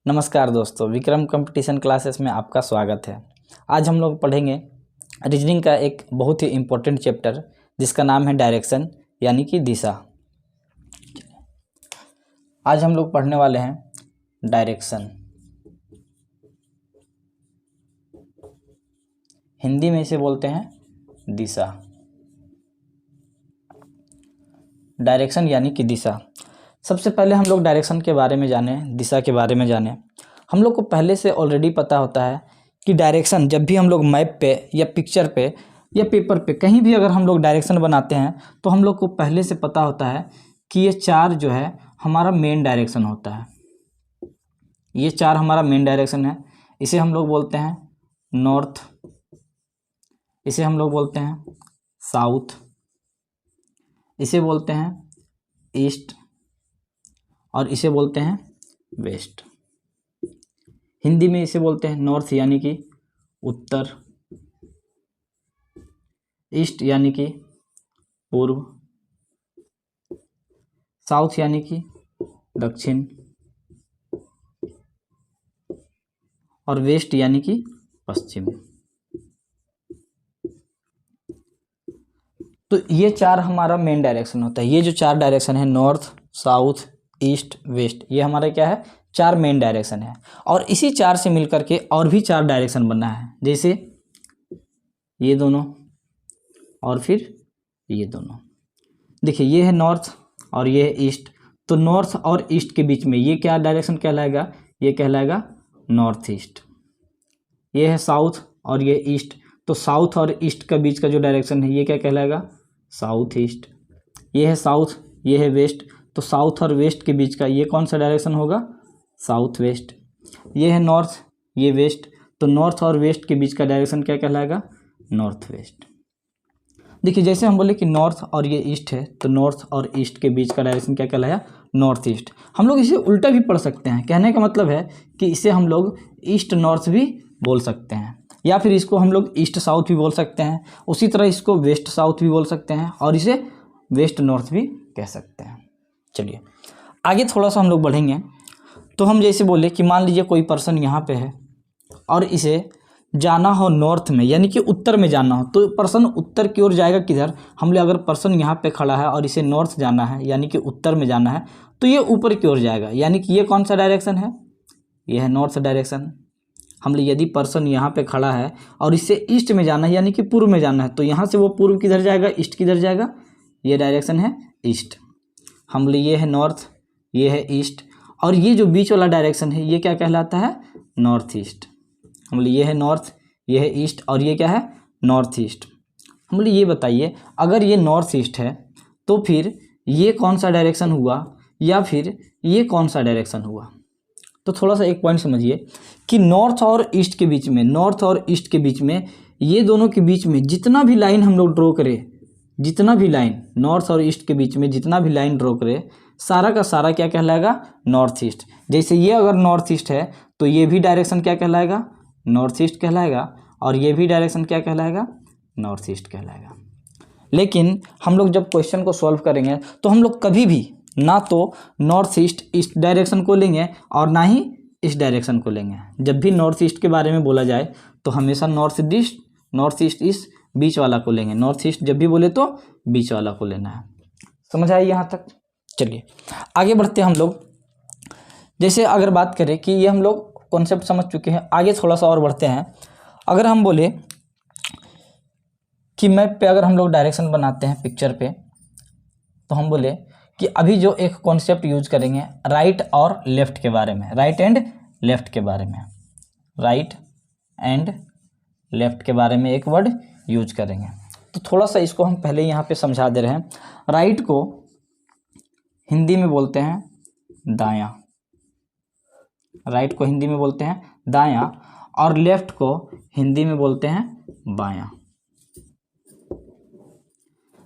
नमस्कार दोस्तों, Vikram competition classes में आपका स्वागत है। आज हम लोग पढ़ेंगे रीजनिंग का एक बहुत ही इम्पोर्टेंट चैप्टर जिसका नाम है डायरेक्शन यानी कि दिशा। आज हम लोग पढ़ने वाले हैं डायरेक्शन। हिंदी में इसे बोलते हैं दिशा। डायरेक्शन यानी कि दिशा। सबसे पहले हम लोग डायरेक्शन के बारे में जाने, दिशा के बारे में जाने। हम लोग को पहले से ऑलरेडी पता होता है कि डायरेक्शन जब भी हम लोग मैप पे या पिक्चर पे या पेपर पे कहीं भी अगर हम लोग डायरेक्शन बनाते हैं तो हम लोग को पहले से पता होता है कि ये चार जो है हमारा मेन डायरेक्शन होता है। ये चार हमारा मेन डायरेक्शन है। इसे हम लोग बोलते हैं नॉर्थ, इसे हम लोग बोलते हैं साउथ, इसे बोलते हैं ईस्ट और इसे बोलते हैं वेस्ट। हिंदी में इसे बोलते हैं नॉर्थ यानी कि उत्तर, ईस्ट यानी कि पूर्व, साउथ यानी कि दक्षिण और वेस्ट यानी कि पश्चिम। तो ये चार हमारा मेन डायरेक्शन होता है। ये जो चार डायरेक्शन है नॉर्थ, साउथ, ईस्ट, वेस्ट, ये हमारा क्या है, चार मेन डायरेक्शन है। और इसी चार से मिलकर के और भी चार डायरेक्शन बनना है, जैसे ये दोनों और फिर ये दोनों। देखिए ये है नॉर्थ और ये है ईस्ट, तो नॉर्थ और ईस्ट के बीच में ये क्या डायरेक्शन कहलाएगा, ये कहलाएगा नॉर्थ ईस्ट। ये है साउथ और ये ईस्ट, तो साउथ और ईस्ट के बीच का जो डायरेक्शन है ये क्या कहलाएगा, साउथ ईस्ट। ये है साउथ, ये है वेस्ट, तो साउथ और वेस्ट के बीच का ये कौन सा डायरेक्शन होगा, साउथ वेस्ट। ये है नॉर्थ, ये वेस्ट, तो नॉर्थ और वेस्ट के बीच का डायरेक्शन क्या कहलाएगा, नॉर्थ वेस्ट। देखिए जैसे हम बोले कि नॉर्थ और ये ईस्ट है, तो नॉर्थ और ईस्ट के बीच का डायरेक्शन क्या कहलाया, नॉर्थ ईस्ट। हम लोग इसे उल्टा भी पढ़ सकते हैं। कहने का मतलब है कि इसे हम लोग ईस्ट नॉर्थ भी बोल सकते हैं, या फिर इसको हम लोग ईस्ट साउथ भी बोल सकते हैं। उसी तरह इसको वेस्ट साउथ भी बोल सकते हैं और इसे वेस्ट नॉर्थ भी कह सकते हैं। चलिए आगे थोड़ा सा हम लोग बढ़ेंगे। तो हम जैसे बोले कि मान लीजिए कोई पर्सन यहाँ पे है और इसे जाना हो नॉर्थ में यानी कि उत्तर में जाना हो, तो पर्सन उत्तर की ओर जाएगा किधर, हम लोग अगर पर्सन यहाँ पे खड़ा है और इसे नॉर्थ जाना है यानी कि उत्तर में जाना है, तो ये ऊपर की ओर जाएगा। यानी कि ये कौन सा डायरेक्शन है, ये है नॉर्थ डायरेक्शन। हम लोग यदि पर्सन यहाँ पे खड़ा है और इससे ईस्ट में जाना है यानी कि पूर्व में जाना है, तो यहाँ से वो पूर्व किधर जाएगा, ईस्ट किधर जाएगा, ये डायरेक्शन है ईस्ट। हम लोग ये है नॉर्थ, ये है ईस्ट, और ये जो बीच वाला डायरेक्शन है ये क्या कहलाता है, नॉर्थ ईस्ट। हम लोग ये है नॉर्थ, ये है ईस्ट और ये क्या है, नॉर्थ ईस्ट। हम लोग ये बताइए अगर ये नॉर्थ ईस्ट है तो फिर ये कौन सा डायरेक्शन हुआ या फिर ये कौन सा डायरेक्शन हुआ। तो थोड़ा सा एक पॉइंट समझिए कि नॉर्थ और ईस्ट के बीच में, नॉर्थ और ईस्ट के बीच में, ये दोनों के बीच में जितना भी लाइन हम लोग ड्रॉ करें, जितना भी लाइन नॉर्थ और ईस्ट के बीच में जितना भी लाइन ड्रॉ करें, सारा का सारा क्या कहलाएगा, नॉर्थ ईस्ट। जैसे ये अगर नॉर्थ ईस्ट है तो ये भी डायरेक्शन क्या कहलाएगा, नॉर्थ ईस्ट कहलाएगा, और ये भी डायरेक्शन क्या कहलाएगा, नॉर्थ ईस्ट कहलाएगा। लेकिन हम लोग जब क्वेश्चन को सॉल्व करेंगे तो हम लोग कभी भी ना तो नॉर्थ ईस्ट इस डायरेक्शन को लेंगे और ना ही इस डायरेक्शन को लेंगे। जब भी नॉर्थ ईस्ट के बारे में बोला जाए तो हमेशा नॉर्थ ईस्ट इस बीच वाला को लेंगे। नॉर्थ ईस्ट जब भी बोले तो बीच वाला को लेना है। समझ आई यहाँ तक। चलिए आगे बढ़ते हैं हम लोग। जैसे अगर बात करें कि ये हम लोग कॉन्सेप्ट समझ चुके हैं, आगे थोड़ा सा और बढ़ते हैं। अगर हम बोले कि मैप पे अगर हम लोग डायरेक्शन बनाते हैं पिक्चर पे, तो हम बोले कि अभी जो एक कॉन्सेप्ट यूज करेंगे राइट और लेफ्ट के बारे में, राइट एंड लेफ्ट के बारे में, राइट एंड लेफ्ट के बारे में एक वर्ड यूज करेंगे। तो थोड़ा सा इसको हम पहले यहाँ पे समझा दे रहे हैं। राइट को हिंदी में बोलते हैं दायां, राइट को हिंदी में बोलते हैं दायां, और लेफ्ट को हिंदी में बोलते हैं बायां।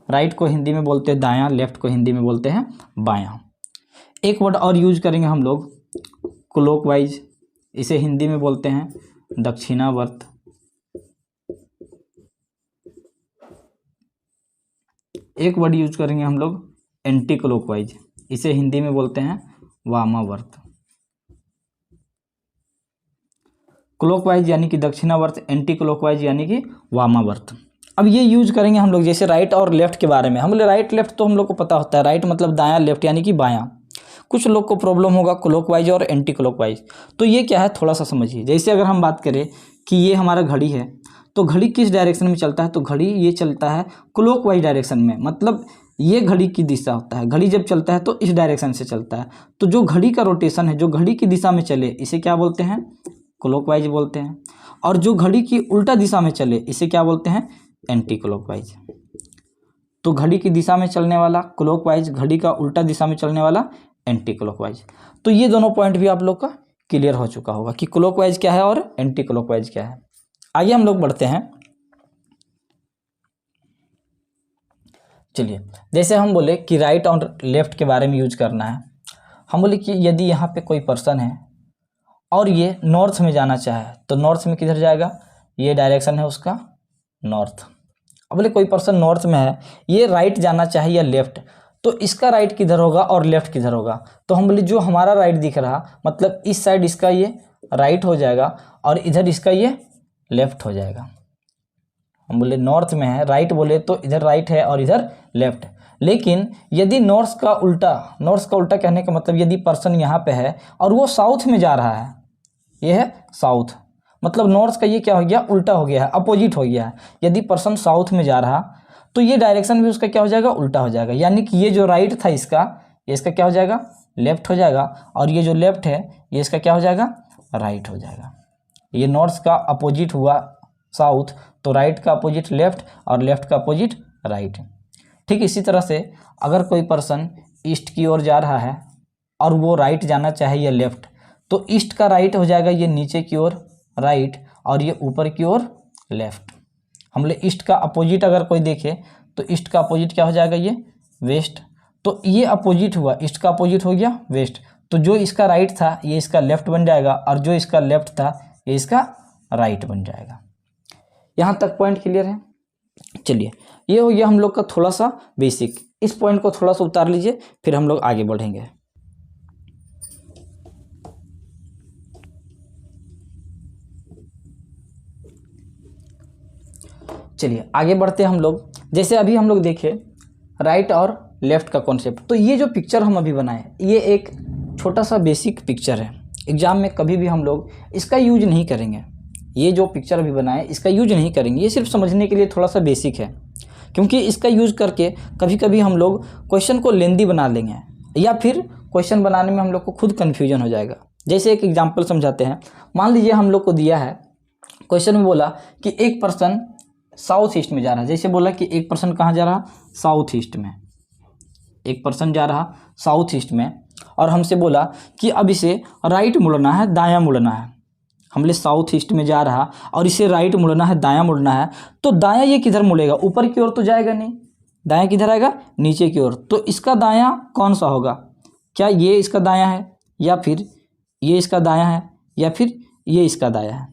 राइट को हिंदी में बोलते हैं दायां, लेफ्ट को हिंदी में बोलते हैं बायां। एक वर्ड और यूज करेंगे हम लोग क्लॉकवाइज, इसे हिंदी में बोलते हैं दक्षिणावर्त। एक वर्ड यूज करेंगे हम लोग एंटी क्लॉकवाइज, इसे हिंदी में बोलते हैं वामावर्त। क्लॉकवाइज यानी कि दक्षिणावर्त, एंटी क्लॉकवाइज यानी कि वामावर्त। अब ये यूज करेंगे हम लोग जैसे राइट और लेफ्ट के बारे में। हम लोग राइट लेफ्ट तो हम लोग को पता होता है, राइट मतलब दायां, लेफ्ट यानी कि बायां। कुछ लोग को प्रॉब्लम होगा क्लॉकवाइज और एंटी क्लॉकवाइज। तो ये क्या है थोड़ा सा समझिए। जैसे अगर हम बात करें कि ये हमारा घड़ी है, तो घड़ी किस डायरेक्शन में चलता है, तो घड़ी ये चलता है क्लॉकवाइज डायरेक्शन में, मतलब ये घड़ी की दिशा होता है। घड़ी जब चलता है तो इस डायरेक्शन से चलता है। तो जो घड़ी का रोटेशन है, जो घड़ी की दिशा में चले, इसे क्या बोलते हैं, क्लॉकवाइज बोलते हैं। और जो घड़ी की उल्टा दिशा में चले, इसे क्या बोलते हैं, एंटी क्लॉकवाइज। तो घड़ी की दिशा में चलने वाला क्लॉकवाइज, घड़ी का उल्टा दिशा में चलने वाला एंटी क्लॉकवाइज। तो ये दोनों पॉइंट भी आप लोग का क्लियर हो चुका होगा कि क्लॉकवाइज क्या है और एंटी क्लॉकवाइज क्या है। आगे हम लोग बढ़ते हैं। चलिए, जैसे हम बोले कि राइट और लेफ्ट के बारे में यूज करना है। हम बोले कि यदि यहाँ पे कोई पर्सन है और ये नॉर्थ में जाना चाहे, तो नॉर्थ में किधर जाएगा, ये डायरेक्शन है उसका नॉर्थ। अब बोले कोई पर्सन नॉर्थ में है, ये राइट जाना चाहे या लेफ्ट, तो इसका राइट किधर होगा और लेफ्ट किधर होगा। तो हम बोले जो हमारा राइट दिख रहा, मतलब इस साइड इसका ये राइट हो जाएगा और इधर इसका ये लेफ्ट हो जाएगा। हम बोले नॉर्थ में है, राइट बोले तो इधर राइट है और इधर लेफ्ट। लेकिन यदि नॉर्थ का उल्टा कहने का मतलब यदि पर्सन यहाँ पे है और वो साउथ में जा रहा है, ये है साउथ, मतलब नॉर्थ का ये क्या हो गया, उल्टा हो गया है, अपोजिट हो गया है। यदि पर्सन साउथ में जा रहा तो ये डायरेक्शन भी उसका क्या हो जाएगा, उल्टा हो जाएगा। यानी कि ये जो राइट था इसका, ये इसका क्या हो जाएगा, लेफ्ट हो जाएगा, और ये जो लेफ्ट है ये इसका क्या हो जाएगा, राइट हो जाएगा। ये नॉर्थ का अपोजिट हुआ साउथ, तो राइट का अपोजिट लेफ्ट और लेफ्ट का अपोजिट राइट। ठीक इसी तरह से अगर कोई पर्सन ईस्ट की ओर जा रहा है और वो राइट जाना चाहे या लेफ्ट, तो ईस्ट का राइट हो जाएगा ये नीचे की ओर राइट और ये ऊपर की ओर लेफ्ट। हम लोग ईस्ट का अपोजिट अगर कोई देखे तो ईस्ट का अपोजिट क्या हो जाएगा, ये वेस्ट। तो ये अपोजिट हुआ, ईस्ट का अपोजिट हो गया वेस्ट। तो जो इसका राइट था ये इसका लेफ्ट बन जाएगा और जो इसका लेफ्ट था ये इसका राइट बन जाएगा। यहाँ तक पॉइंट क्लियर है। चलिए, ये हो गया हम लोग का थोड़ा सा बेसिक। इस पॉइंट को थोड़ा सा उतार लीजिए, फिर हम लोग आगे बढ़ेंगे। चलिए आगे बढ़ते हैं हम लोग। जैसे अभी हम लोग देखे राइट और लेफ्ट का कॉन्सेप्ट, तो ये जो पिक्चर हम अभी बनाए ये एक छोटा सा बेसिक पिक्चर है। एग्जाम में कभी भी हम लोग इसका यूज नहीं करेंगे। ये जो पिक्चर अभी बनाए इसका यूज नहीं करेंगे, ये सिर्फ समझने के लिए थोड़ा सा बेसिक है। क्योंकि इसका यूज करके कभी कभी हम लोग क्वेश्चन को लेंदी बना लेंगे या फिर क्वेश्चन बनाने में हम लोग को खुद कन्फ्यूजन हो जाएगा। जैसे एक एग्जाम्पल समझाते हैं। मान लीजिए हम लोग को दिया है क्वेश्चन में, बोला कि एक पर्सन साउथ ईस्ट में जा रहा है। जैसे बोला कि एक पर्सन कहाँ जा रहा, साउथ ईस्ट में, एक पर्सन जा रहा साउथ ईस्ट में, और हमसे बोला कि अब इसे राइट मुड़ना है, दायां मुड़ना है। हमले साउथ ईस्ट में जा रहा और इसे राइट मुड़ना है, दायां मुड़ना है। तो दायां ये किधर मुड़ेगा, ऊपर की ओर तो जाएगा नहीं, दायां किधर आएगा, नीचे की ओर। तो इसका दायां कौन सा होगा, क्या ये इसका दायां है या फिर ये इसका दायां है या फिर ये इसका दायां है।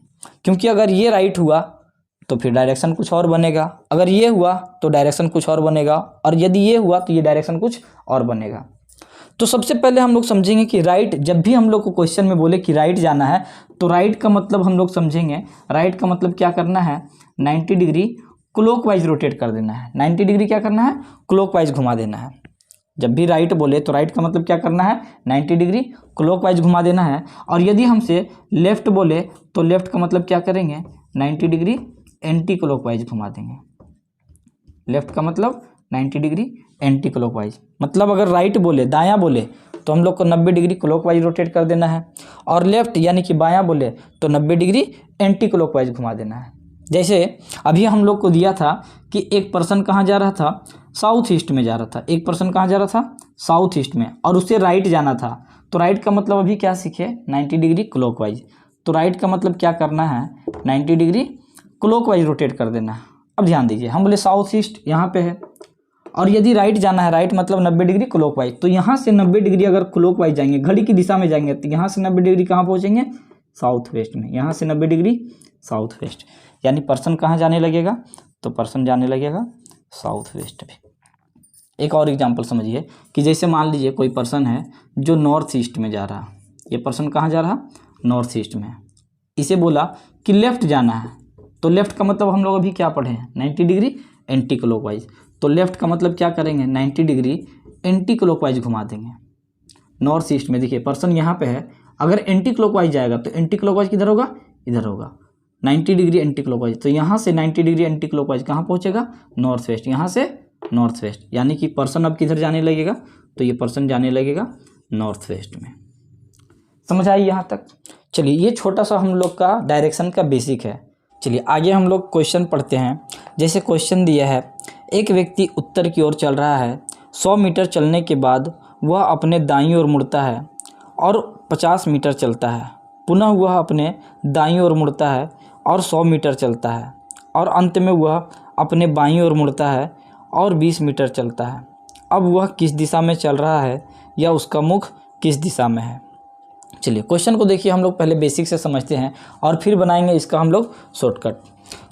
क्योंकि अगर ये राइट हुआ तो फिर डायरेक्शन कुछ और बनेगा, अगर ये हुआ तो डायरेक्शन कुछ और बनेगा, और यदि ये हुआ तो ये डायरेक्शन कुछ और बनेगा। तो सबसे पहले हम लोग समझेंगे कि राइट, जब भी हम लोग को क्वेश्चन में बोले कि राइट जाना है, तो राइट का मतलब हम लोग समझेंगे, राइट का मतलब क्या करना है, 90 डिग्री क्लॉकवाइज रोटेट कर देना है। 90 डिग्री क्या करना है, क्लॉकवाइज घुमा देना है। जब भी राइट बोले तो राइट का मतलब क्या करना है, 90 डिग्री क्लॉकवाइज घुमा देना है। और यदि हमसे लेफ्ट बोले तो लेफ्ट का मतलब क्या करेंगे, 90 डिग्री एंटी क्लॉकवाइज घुमा देंगे। लेफ्ट का मतलब 90 डिग्री एंटी क्लॉकवाइज। मतलब अगर राइट बोले, दायां बोले तो हम लोग को 90 डिग्री क्लॉकवाइज रोटेट कर देना है, और लेफ्ट यानी कि बायां बोले तो 90 डिग्री एंटी क्लॉकवाइज घुमा देना है। जैसे अभी हम लोग को दिया था कि एक पर्सन कहाँ जा रहा था, साउथ ईस्ट में जा रहा था। एक पर्सन कहाँ जा रहा था, साउथ ईस्ट में, और उसे राइट जाना था। तो राइट का मतलब अभी क्या सीखे, 90 डिग्री क्लॉकवाइज। तो राइट का मतलब क्या करना है, 90 डिग्री क्लॉकवाइज रोटेट कर देना है। अब ध्यान दीजिए, हम बोले साउथ ईस्ट यहाँ पे है, और यदि राइट जाना है, राइट मतलब 90 डिग्री क्लॉकवाइज, तो यहाँ से 90 डिग्री अगर क्लॉकवाइज जाएंगे, घड़ी की दिशा में जाएंगे, तो यहाँ से 90 डिग्री कहाँ पहुँचेंगे, साउथ वेस्ट में। यहाँ से 90 डिग्री साउथ वेस्ट, यानी पर्सन कहाँ जाने लगेगा, तो पर्सन जाने लगेगा साउथ वेस्ट में। एक और एग्जाम्पल समझिए कि जैसे मान लीजिए कोई पर्सन है जो नॉर्थ ईस्ट में जा रहा, ये पर्सन कहाँ जा रहा, नॉर्थ ईस्ट में। इसे बोला कि लेफ़्ट जाना है, तो लेफ़्ट का मतलब हम लोग अभी क्या पढ़े हैं, 90 डिग्री एंटी क्लॉकवाइज। तो लेफ़्ट का मतलब क्या करेंगे, 90 डिग्री एंटी क्लॉकवाइज घुमा देंगे नॉर्थ ईस्ट में। देखिए पर्सन यहाँ पे है, अगर एंटी क्लॉकवाइज जाएगा तो एंटी क्लॉकवाइज किधर होगा, इधर होगा, 90 डिग्री एंटी क्लॉकवाइज। तो यहाँ से 90 डिग्री एंटी क्लॉकवाइज कहाँ पहुँचेगा, नॉर्थ वेस्ट, यहाँ से नॉर्थ वेस्ट, यानी कि पर्सन अब किधर जाने लगेगा, तो ये पर्सन जाने लगेगा नॉर्थ वेस्ट में। समझ आई यहाँ तक। चलिए ये छोटा सा हम लोग का डायरेक्शन का बेसिक है। चलिए आगे हम लोग क्वेश्चन पढ़ते हैं। जैसे क्वेश्चन दिया है, एक व्यक्ति उत्तर की ओर चल रहा है, 100 मीटर चलने के बाद वह अपने दाईं ओर मुड़ता है और 50 मीटर चलता है। पुनः वह अपने दाईं ओर मुड़ता है और 100 मीटर चलता है और अंत में वह अपने बाईं ओर मुड़ता है और 20 मीटर चलता है। अब वह किस दिशा में चल रहा है या उसका मुख किस दिशा में है। चलिए क्वेश्चन को देखिए, हम लोग पहले बेसिक से समझते हैं और फिर बनाएंगे इसका हम लोग शॉर्टकट।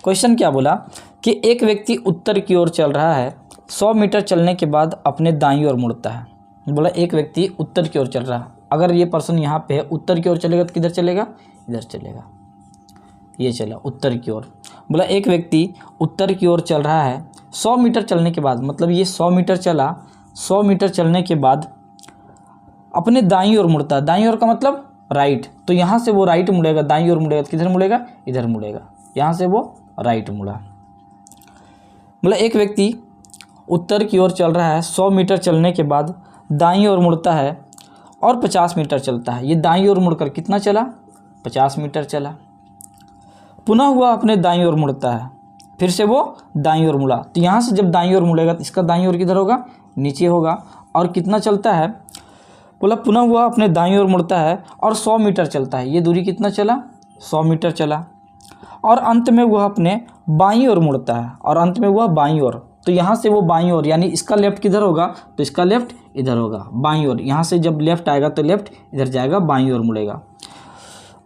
क्वेश्चन क्या बोला कि एक व्यक्ति उत्तर की ओर चल रहा है, 100 मीटर चलने के बाद अपने दाईं ओर मुड़ता है। बोला एक व्यक्ति उत्तर की ओर चल रहा है, अगर ये पर्सन यहाँ पे है उत्तर की ओर चलेगा तो किधर चलेगा, इधर चलेगा, ये चला उत्तर की ओर। बोला एक व्यक्ति उत्तर की ओर चल रहा है, 100 मीटर चलने के बाद, मतलब ये 100 मीटर चला, 100 मीटर चलने के बाद अपने दाईं ओर मुड़ता है। दाईं ओर का मतलब राइट, तो यहाँ से वो राइट मुड़ेगा, दाईं ओर मुड़ेगा तो किधर मुड़ेगा, इधर मुड़ेगा, यहाँ से वो राइट मुड़ा। मतलब एक व्यक्ति उत्तर की ओर चल रहा है, 100 मीटर चलने के बाद दाईं ओर मुड़ता है और 50 मीटर चलता है। ये दाईं ओर मुड़कर कितना चला, 50 मीटर चला। पुनः वह अपने दाईं ओर मुड़ता है, फिर से वो दाईं ओर मुड़ा, तो यहाँ से जब दाईं ओर मुड़ेगा तो इसका दाईं ओर किधर होगा, नीचे होगा। और कितना चलता है, बोला पुनः वह अपने दाईं ओर मुड़ता है और 100 मीटर चलता है। ये दूरी कितना चला, 100 मीटर चला। और अंत में वह अपने बाईं ओर मुड़ता है और अंत में वह बाईं ओर, तो यहाँ से वो बाईं ओर, यानी इसका लेफ्ट किधर होगा, तो इसका लेफ्ट इधर होगा, बाईं ओर। यहाँ से जब लेफ्ट आएगा तो लेफ्ट इधर जाएगा, बाईं ओर मुड़ेगा।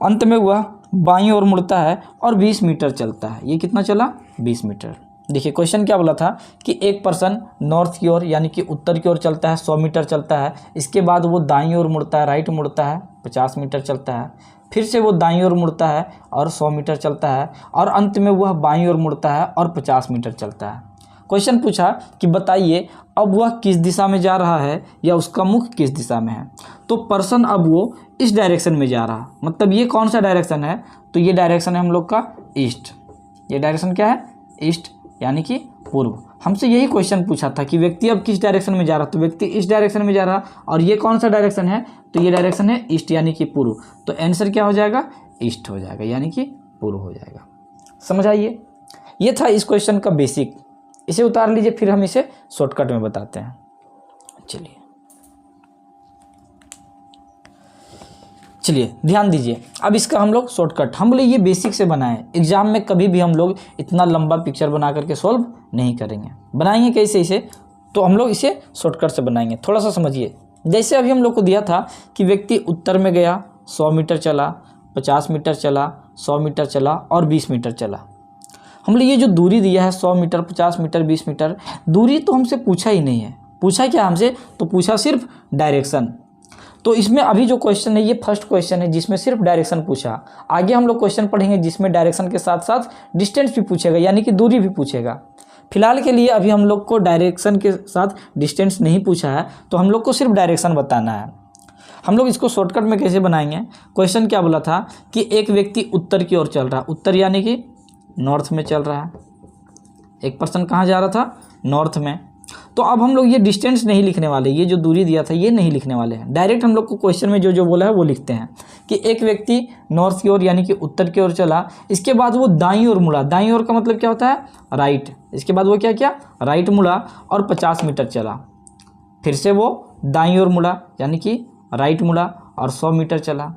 अंत में वह बाईं ओर मुड़ता है और 20 मीटर चलता है। ये कितना चला, 20 मीटर। देखिए क्वेश्चन क्या बोला था कि एक पर्सन नॉर्थ की ओर यानी कि उत्तर की ओर चलता है, 100 मीटर चलता है, इसके बाद वो दाईं ओर मुड़ता है, राइट मुड़ता है, 50 मीटर चलता है, फिर से वो दाईं ओर मुड़ता है और 100 मीटर चलता है, और अंत में वह बाईं ओर मुड़ता है और 50 मीटर चलता है। क्वेश्चन पूछा कि बताइए अब वह किस दिशा में जा रहा है या उसका मुख किस दिशा में है। तो पर्सन अब वो इस डायरेक्शन में जा रहा, मतलब ये कौन सा डायरेक्शन है, तो ये डायरेक्शन है हम लोग का ईस्ट। ये डायरेक्शन क्या है, ईस्ट, यानी कि पूर्व। हमसे यही क्वेश्चन पूछा था कि व्यक्ति अब किस डायरेक्शन में जा रहा, तो व्यक्ति इस डायरेक्शन में जा रहा, और ये कौन सा डायरेक्शन है, तो ये डायरेक्शन है ईस्ट यानी कि पूर्व। तो आंसर क्या हो जाएगा, ईस्ट हो जाएगा, यानी कि पूर्व हो जाएगा। समझ आइए, ये था इस क्वेश्चन का बेसिक। इसे उतार लीजिए, फिर हम इसे शॉर्टकट में बताते हैं। चलिए ध्यान दीजिए, अब इसका हम लोग शॉर्टकट, हम बोले ये बेसिक से बनाएं, एग्जाम में कभी भी हम लोग इतना लंबा पिक्चर बना करके सॉल्व नहीं करेंगे। बनाएंगे कैसे इसे, तो हम लोग इसे शॉर्टकट से बनाएंगे। थोड़ा सा समझिए, जैसे अभी हम लोग को दिया था कि व्यक्ति उत्तर में गया, 100 मीटर चला, 50 मीटर चला, 100 मीटर चला और 20 मीटर चला। हम लोग ये जो दूरी दिया है 100 मीटर, 50 मीटर, 20 मीटर, दूरी तो हमसे पूछा ही नहीं है। पूछा क्या हमसे, तो पूछा सिर्फ डायरेक्शन। तो इसमें अभी जो क्वेश्चन है ये फर्स्ट क्वेश्चन है जिसमें सिर्फ डायरेक्शन पूछा। आगे हम लोग क्वेश्चन पढ़ेंगे जिसमें डायरेक्शन के साथ साथ डिस्टेंस भी पूछेगा, यानी कि दूरी भी पूछेगा। फिलहाल के लिए अभी हम लोग को डायरेक्शन के साथ डिस्टेंस नहीं पूछा है, तो हम लोग को सिर्फ डायरेक्शन बताना है। हम लोग इसको शॉर्टकट में कैसे बनाएंगे, क्वेश्चन क्या बोला था कि एक व्यक्ति उत्तर की ओर चल रहा, उत्तर यानी कि नॉर्थ में चल रहा है। एक पर्सन कहाँ जा रहा था, नॉर्थ में। तो अब हम लोग ये डिस्टेंस नहीं लिखने वाले, ये जो दूरी दिया था ये नहीं लिखने वाले हैं। डायरेक्ट हम लोग को क्वेश्चन में जो जो बोला है वो लिखते हैं कि एक व्यक्ति नॉर्थ की ओर यानी कि उत्तर की ओर चला, इसके बाद वो दाईं ओर मुड़ा। दाईं ओर का मतलब क्या होता है, राइट। इसके बाद वो क्या किया, राइट मुड़ा और 50 मीटर चला, फिर से वो दाईं ओर मुड़ा यानी कि राइट मुड़ा और 100 मीटर चला,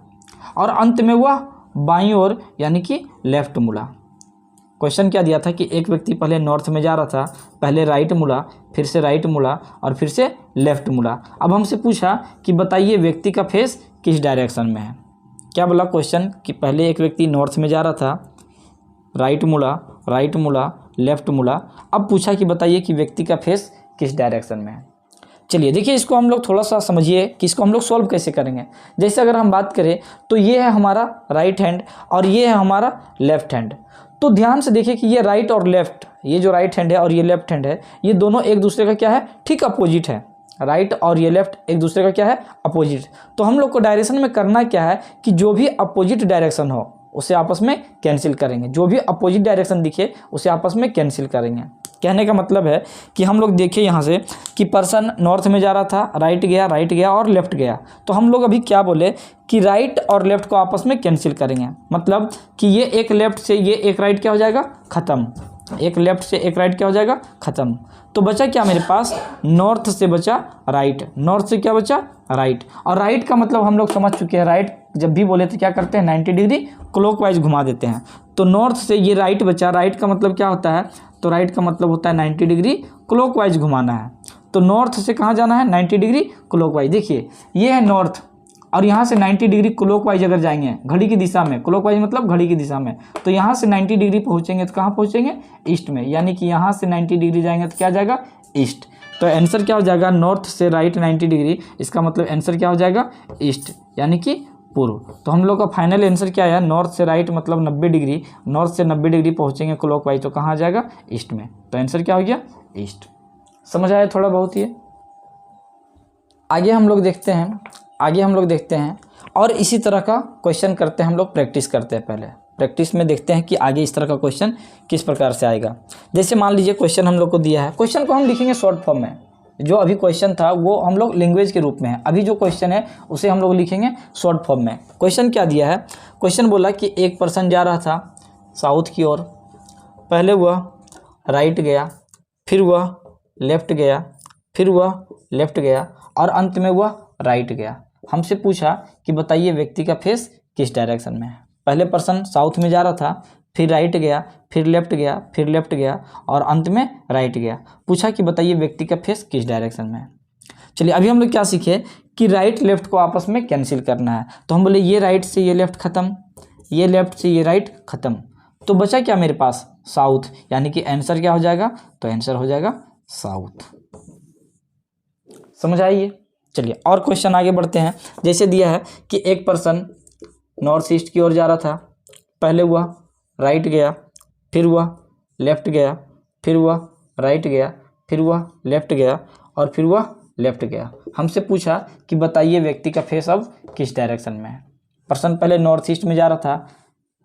और अंत में वह बाईं ओर यानी कि लेफ्ट मुड़ा। क्वेश्चन क्या दिया था कि एक व्यक्ति पहले नॉर्थ में जा रहा था, पहले राइट मुड़ा, फिर से राइट मुड़ा और फिर से लेफ्ट मुड़ा। अब हमसे पूछा कि बताइए व्यक्ति का फेस किस डायरेक्शन में है। क्या बोला क्वेश्चन कि पहले एक व्यक्ति नॉर्थ में जा रहा था, राइट मुड़ा, लेफ्ट मुड़ा। अब पूछा कि बताइए कि व्यक्ति का फेस किस डायरेक्शन में है। चलिए देखिए, इसको हम लोग थोड़ा सा समझिए कि इसको हम लोग सॉल्व कैसे करेंगे। जैसे अगर हम बात करें तो ये है हमारा राइट हैंड और ये है हमारा लेफ्ट हैंड। तो ध्यान से देखिए कि ये राइट और लेफ्ट, ये जो राइट हैंड है और ये लेफ्ट हैंड है, ये दोनों एक दूसरे का क्या है, ठीक अपोजिट है। राइट और ये लेफ्ट एक दूसरे का क्या है, अपोजिट। तो हम लोग को डायरेक्शन में करना क्या है कि जो भी अपोजिट डायरेक्शन हो उसे आपस में कैंसिल करेंगे, जो भी अपोजिट डायरेक्शन दिखे उसे आपस में कैंसिल करेंगे। कहने का मतलब है कि हम लोग देखिए यहाँ से कि पर्सन नॉर्थ में जा रहा था, राइट गया और लेफ्ट गया। तो हम लोग अभी क्या बोले कि राइट और लेफ्ट को आपस में कैंसिल करेंगे, मतलब कि ये एक लेफ्ट से ये एक राइट क्या हो जाएगा, ख़त्म। एक लेफ्ट से एक राइट क्या हो जाएगा, ख़त्म। तो बचा क्या मेरे पास, नॉर्थ से बचा राइट, नॉर्थ से क्या बचा, राइट। और राइट का मतलब हम लोग समझ चुके हैं, राइट जब भी बोले तो क्या करते हैं, 90 डिग्री क्लॉकवाइज घुमा देते हैं। तो नॉर्थ से ये राइट बचा, राइट का मतलब क्या होता है, तो राइट का मतलब होता है 90 डिग्री क्लॉकवाइज घुमाना है। तो नॉर्थ से कहाँ जाना है, 90 डिग्री क्लॉकवाइज। देखिए ये है नॉर्थ और यहाँ से 90 डिग्री क्लॉकवाइज अगर जाएंगे घड़ी की दिशा में, क्लॉकवाइज मतलब घड़ी की दिशा में, तो यहाँ से 90 डिग्री पहुँचेंगे तो कहाँ पहुँचेंगे, ईस्ट में। यानी कि यहाँ से 90 डिग्री जाएंगे तो क्या जाएगा, ईस्ट। तो आंसर क्या हो जाएगा, नॉर्थ से राइट 90 डिग्री, इसका मतलब आंसर क्या हो जाएगा, ईस्ट यानी कि पूर्व। तो हम लोग का फाइनल आंसर क्या है, नॉर्थ से राइट मतलब 90 डिग्री, नॉर्थ से 90 डिग्री पहुँचेंगे क्लॉकवाइज तो कहाँ जाएगा, ईस्ट में। तो आंसर क्या हो गया, ईस्ट। समझ आया थोड़ा बहुत ये। आगे हम लोग देखते हैं और इसी तरह का क्वेश्चन करते हैं हम लोग, प्रैक्टिस करते हैं। पहले प्रैक्टिस में देखते हैं कि आगे इस तरह का क्वेश्चन किस प्रकार से आएगा। जैसे मान लीजिए क्वेश्चन हम लोग को दिया है, क्वेश्चन को हम लिखेंगे शॉर्ट फॉर्म में। जो अभी क्वेश्चन था वो हम लोग लैंग्वेज के रूप में है, अभी जो क्वेश्चन है उसे हम लोग लिखेंगे शॉर्ट फॉर्म में। क्वेश्चन क्या दिया है, क्वेश्चन बोला कि एक पर्सन जा रहा था साउथ की ओर, पहले वह राइट गया, फिर वह लेफ्ट गया, फिर वह लेफ्ट गया और अंत में वह राइट गया। हमसे पूछा कि बताइए व्यक्ति का फेस किस डायरेक्शन में है। पहले पर्सन साउथ में जा रहा था, फिर राइट गया, फिर लेफ्ट गया, फिर लेफ्ट गया और अंत में राइट गया। पूछा कि बताइए व्यक्ति का फेस किस डायरेक्शन में है। चलिए अभी हम लोग क्या सीखे कि राइट लेफ्ट को आपस में कैंसिल करना है। तो हम बोले ये राइट से ये लेफ्ट ख़त्म, ये लेफ्ट से ये राइट ख़त्म, तो बचा क्या मेरे पास, साउथ। यानी कि आंसर क्या हो जाएगा, तो आंसर हो जाएगा साउथ। समझ आइए। चलिए और क्वेश्चन आगे बढ़ते हैं। जैसे दिया है कि एक पर्सन नॉर्थ ईस्ट की ओर जा रहा था, पहले वह राइट गया, फिर वह लेफ्ट गया, फिर वह राइट गया, फिर वह लेफ्ट गया और फिर वह लेफ्ट गया। हमसे पूछा कि बताइए व्यक्ति का फेस अब किस डायरेक्शन में है। पर्सन पहले नॉर्थ ईस्ट में जा रहा था,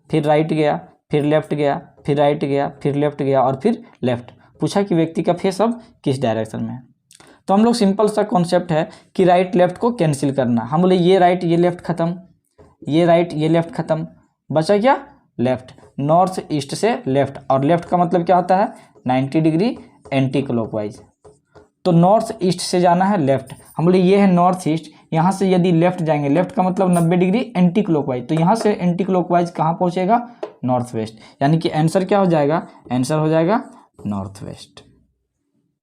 फिर राइट गया, फिर लेफ्ट गया, फिर राइट गया, फिर लेफ्ट गया और फिर लेफ्ट। पूछा कि व्यक्ति का फेस अब किस डायरेक्शन में है। तो हम लोग सिंपल सा कॉन्सेप्ट है कि राइट लेफ्ट को कैंसिल करना। हम बोले ये राइट ये लेफ्ट ख़त्म, ये राइट ये लेफ्ट ख़त्म, बचा क्या, लेफ्ट। नॉर्थ ईस्ट से लेफ्ट, और लेफ्ट का मतलब क्या होता है, 90 डिग्री एंटी क्लॉकवाइज। तो नॉर्थ ईस्ट से जाना है लेफ्ट। हम बोले ये है नॉर्थ ईस्ट, यहाँ से यदि लेफ्ट जाएंगे, लेफ्ट का मतलब 90 डिग्री एंटी क्लॉकवाइज, तो यहाँ से एंटी क्लॉकवाइज कहाँ पहुँचेगा, नॉर्थ वेस्ट। यानी कि आंसर क्या हो जाएगा, आंसर हो जाएगा नॉर्थ वेस्ट।